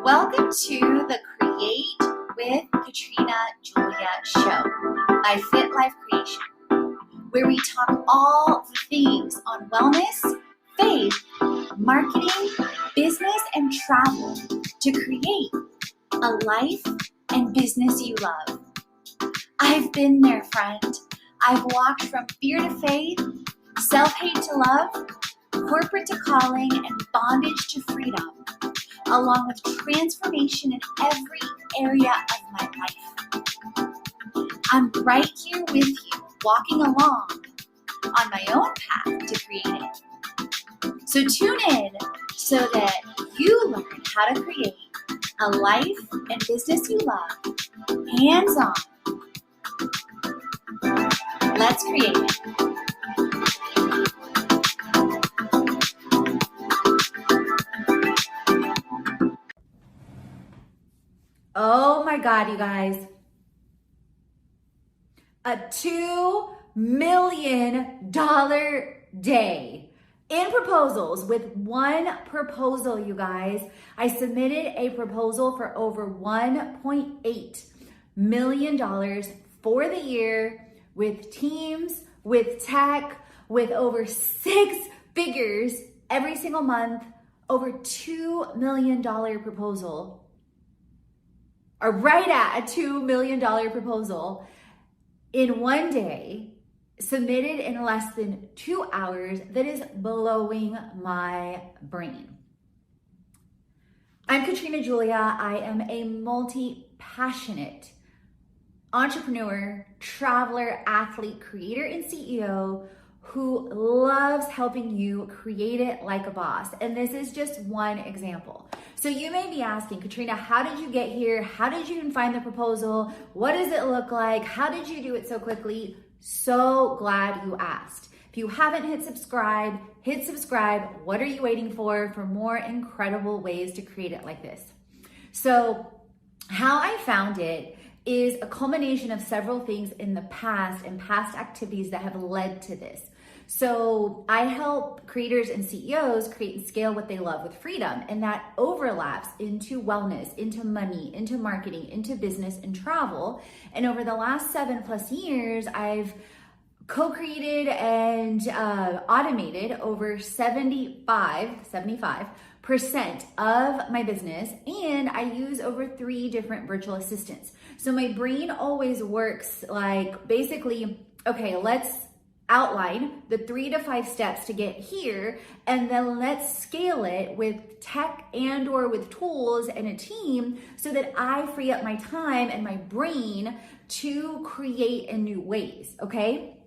Welcome to the Create with Katrina Julia show by Fit Life Creation, where we talk all the things on wellness, faith, marketing, business, and travel to create a life and business you love. I've been there, friend. I've walked from fear to faith, self-hate to love, corporate to calling, and bondage to freedom, along with transformation in every area of my life. I'm right here with you, walking along on my own path to creating. So tune in so that you learn how to create a life and business you love, hands-on. Let's create it. Oh my God, you guys. A $2 million day in proposals. With one proposal, you guys. I submitted a proposal for over $1.8 million for the year with teams, with tech, with over 6 figures every single month, over $2 million proposal. Or right at a $2 million proposal in one day, submitted in less than 2 hours. That is blowing my brain. I'm Katrina Julia. I am a multi-passionate entrepreneur, traveler, athlete, creator, and CEO who loves helping you create it like a boss. And this is just one example. So you may be asking, Katrina, how did you get here? How did you even find the proposal? What does it look like? How did you do it so quickly? So glad you asked. If you haven't hit subscribe. What are you waiting for more incredible ways to create it like this? So how I found it is a culmination of several things in the past and past activities that have led to this. So I help creators and CEOs create and scale what they love with freedom, and that overlaps into wellness, into money, into marketing, into business and travel. And over the last 7+ years, I've co-created and automated over 75% of my business, and I use over 3 different virtual assistants. So my brain always works like, basically, okay, let's outline the 3 to 5 steps to get here, and then let's scale it with tech and or with tools and a team so that I free up my time and my brain to create in new ways, okay?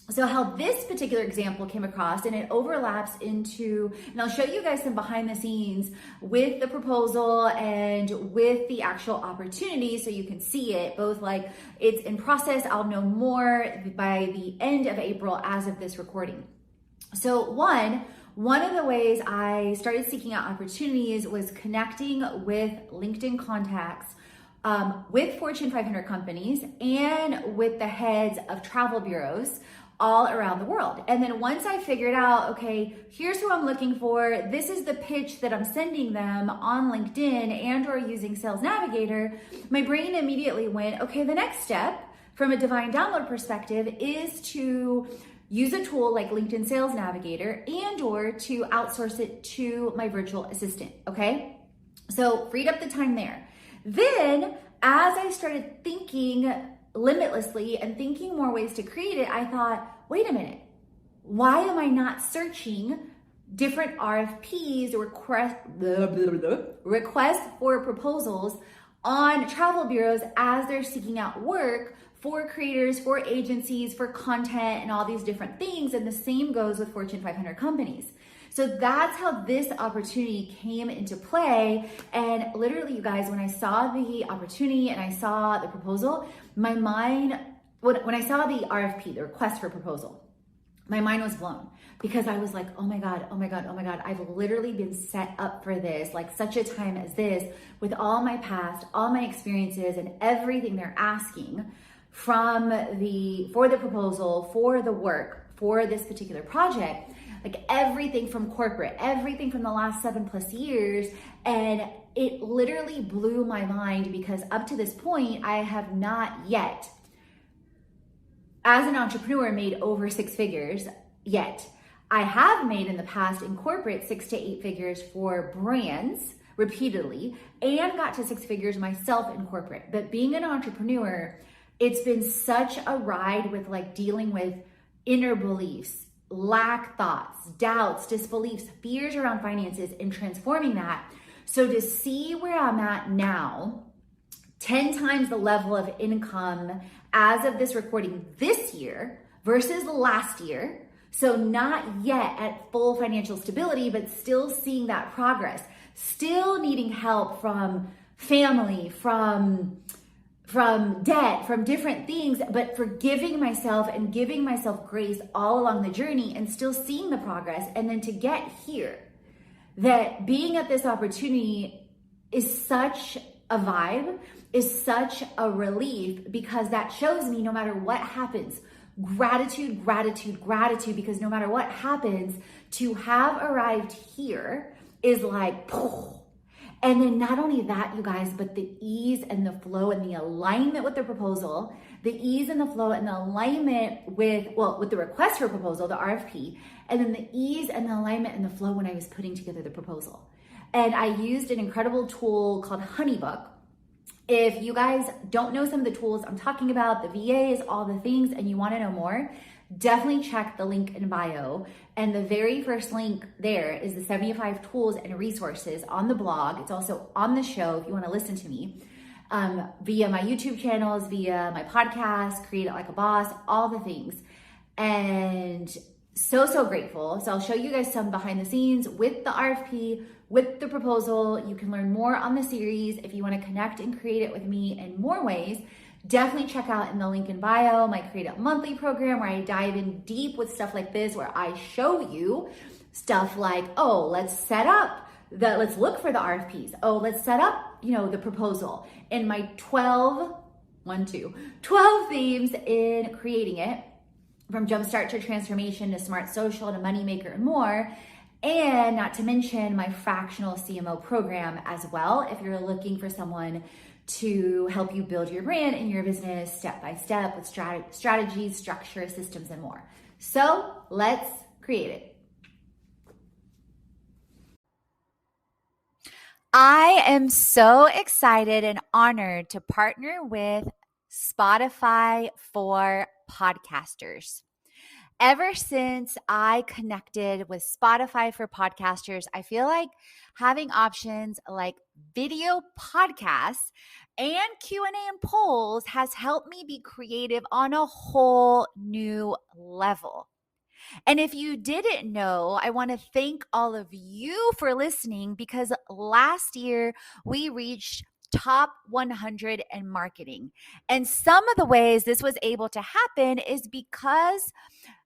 So how this particular example came across, and it overlaps into, and I'll show you guys some behind the scenes with the proposal and with the actual opportunity so you can see it, both like it's in process. I'll know more by the end of April as of this recording. So one of the ways I started seeking out opportunities was connecting with LinkedIn contacts with Fortune 500 companies and with the heads of travel bureaus all around the world. And then once I figured out, okay, here's who I'm looking for, this is the pitch that I'm sending them on LinkedIn and or using Sales Navigator, my brain immediately went, okay, the next step from a divine download perspective is to use a tool like LinkedIn Sales Navigator and or to outsource it to my virtual assistant, okay? So freed up the time there. Then as I started thinking limitlessly and thinking more ways to create it, I thought, wait a minute, why am I not searching different RFPs, requests for proposals on travel bureaus as they're seeking out work for creators, for agencies, for content, and all these different things. And the same goes with Fortune 500 companies. So that's how this opportunity came into play. And literally, you guys, when I saw the opportunity and I saw the proposal, my mind, when I saw the RFP, the request for proposal, my mind was blown because I was like, oh my God, I've literally been set up for this, like such a time as this, with all my past, all my experiences and everything they're asking for the proposal, for the work, for this particular project. like everything from corporate, everything from the last 7+ years. And it literally blew my mind because up to this point, I have not yet, as an entrepreneur, made over 6 figures yet. I have made in the past in corporate 6 to 8 figures for brands repeatedly and got to 6 figures myself in corporate. But being an entrepreneur, it's been such a ride with like dealing with inner beliefs, lack thoughts, doubts, disbeliefs, fears around finances, and transforming that. So to see where I'm at now, 10 times the level of income as of this recording this year versus last year. So not yet at full financial stability, but still seeing that progress, still needing help from family, from debt, from different things, but forgiving myself and giving myself grace all along the journey and still seeing the progress. And then to get here, that being at this opportunity is such a vibe, is such a relief, because that shows me no matter what happens, gratitude, gratitude, gratitude, because no matter what happens, to have arrived here is like, and then not only that, you guys, but the ease and the flow and the alignment with the proposal, the ease and the flow and the alignment with the request for proposal, the RFP, and then the ease and the alignment and the flow when I was putting together the proposal. And I used an incredible tool called Honeybook. If you guys don't know some of the tools I'm talking about, the VAs, all the things, and you want to know more, definitely check the link in bio. And the very first link there is the 75 tools and resources on the blog. It's also on the show if you want to listen to me via my YouTube channels, via my podcast, Create It Like a Boss, all the things. And so grateful. So I'll show you guys some behind the scenes with the RFP, with the proposal. You can learn more on the series. If you want to connect and create it with me in more ways, definitely check out in the link in bio my Create It Monthly program, where I dive in deep with stuff like this, where I show you stuff like, oh, let's look for the RFPs. Oh, let's set up, the proposal. In my 12 themes in creating it, from jumpstart to transformation to smart social to moneymaker and more. And not to mention my fractional CMO program as well, if you're looking for someone to help you build your brand and your business step by step with strategies, structure, systems, and more. So let's create it. I am so excited and honored to partner with Spotify for podcasters. Ever since I connected with Spotify for podcasters, I feel like having options like video podcasts and Q&A and polls has helped me be creative on a whole new level. And if you didn't know, I want to thank all of you for listening, because last year we reached top 100 in marketing. And some of the ways this was able to happen is because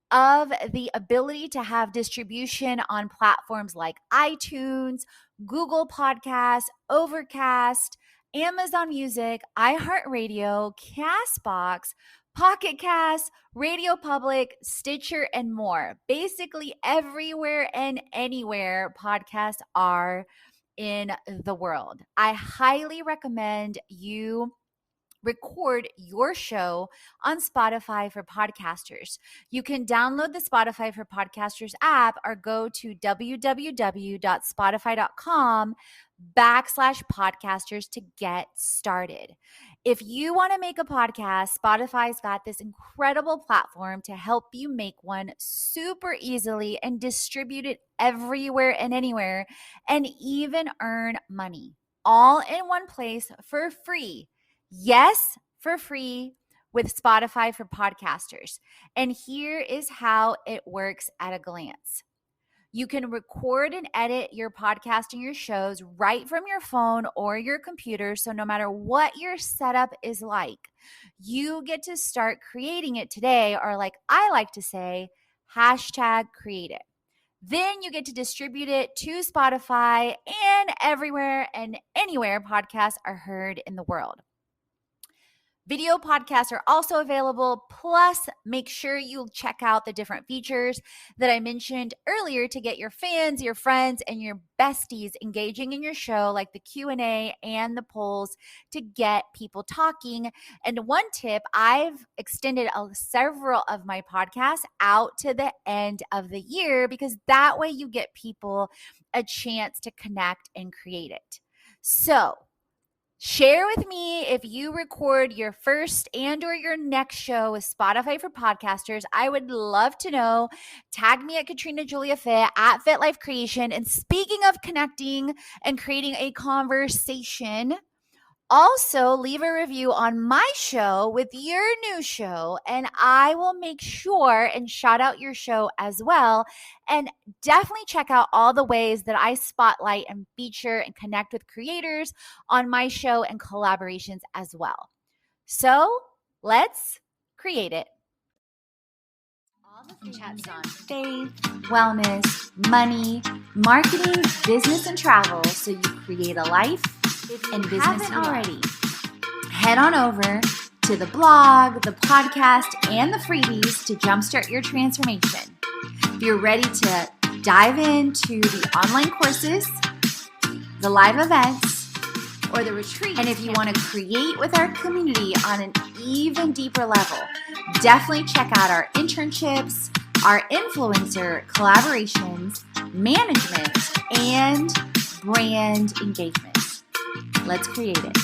of the ability to have distribution on platforms like iTunes, Google Podcasts, Overcast, Amazon Music, iHeartRadio, Castbox, Pocket Cast, Radio Public, Stitcher, and more. Basically everywhere and anywhere podcasts are in the world. I highly recommend you record your show on Spotify for podcasters. You can download the Spotify for Podcasters app or go to www.spotify.com/podcasters to get started. If you want to make a podcast, Spotify's got this incredible platform to help you make one super easily and distribute it everywhere and anywhere, and even earn money all in one place for free. Yes, for free with Spotify for podcasters. And here is how it works at a glance. You can record and edit your podcast and your shows right from your phone or your computer. So no matter what your setup is like, you get to start creating it today, or like I like to say, #create it. Then you get to distribute it to Spotify and everywhere and anywhere podcasts are heard in the world. Video podcasts are also available. Plus, make sure you check out the different features that I mentioned earlier to get your fans, your friends, and your besties engaging in your show, like the Q&A and the polls, to get people talking. And one tip, I've extended several of my podcasts out to the end of the year, because that way you get people a chance to connect and create it. So, share with me if you record your first and or your next show with Spotify for Podcasters. I would love to know. Tag me at Katrina Julia Fit, at Fit Life Creation. And speaking of connecting and creating a conversation, also leave a review on my show with your new show, and I will make sure and shout out your show as well. And definitely check out all the ways that I spotlight and feature and connect with creators on my show and collaborations as well. So let's create it. All the chats on faith, wellness, money, marketing, business, and travel, so you create a life and business already. Head on over to the blog, the podcast, and the freebies to jumpstart your transformation. If you're ready to dive into the online courses, the live events, or the retreat, and if you want to create with our community on an even deeper level, definitely check out our internships, our influencer collaborations, management, and brand engagement. Let's create it.